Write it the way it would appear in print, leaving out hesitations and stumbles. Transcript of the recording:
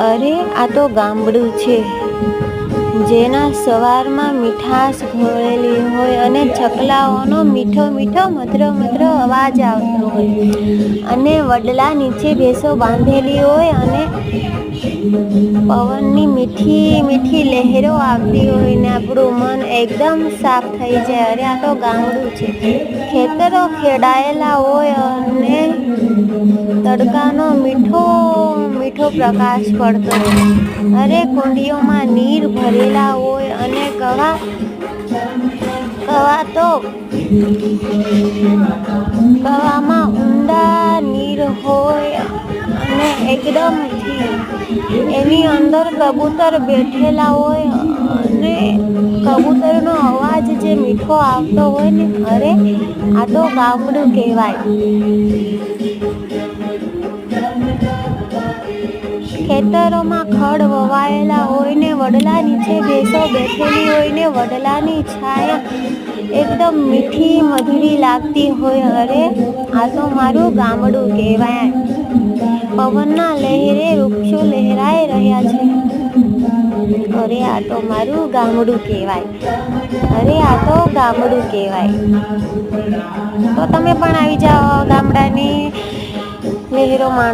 અરે આ તો ગામડું છે, જેના સવારમાં મીઠાશ ઘોળેલી હોય અને ચકલાઓનો મીઠો મીઠો મધુર મધુર અવાજ આવતો હોય અને વડલા નીચે ભેંસો બાંધેલી હોય અને પવનની મીઠી મીઠી લહેરો આવતી હોય ને આપણું મન એકદમ સાફ થઈ જાય. અરે આ તો ગામડું છે. ખેતરો ખેડાયેલા હોય અને તડકાનો મીઠો મીઠો પ્રકાશ પડતો હોય. અરે કુંડીઓમાં નીર ભરેલા હોય અને કવા તો કવામાં ઊંડા નીર હોય અને એકદમ એની અંદર કબૂતર બેઠેલા હોય અને કબૂતરનો અવાજ જે મીઠો આવતો હોય ને, અરે આ તો ગામડું કહેવાય. ખેતરોમાં ખડ વવાયેલા હોય ને વડલા નીચે ભેંસો બેઠેલી હોય ને વડલાની છાયા એકદમ મીઠી મધુરી લાગતી હોય. અરે આ તો મારું ગામડું કહેવાય. પવનના લહેરે વૃક્ષો લહેરાઈ રહ્યા છે. અરે આ તો મારું ગામડું કહેવાય. અરે આ તો ગામડું કહેવાય. તો તમે પણ આવી જાઓ ગામડાની લહેરો માણવા.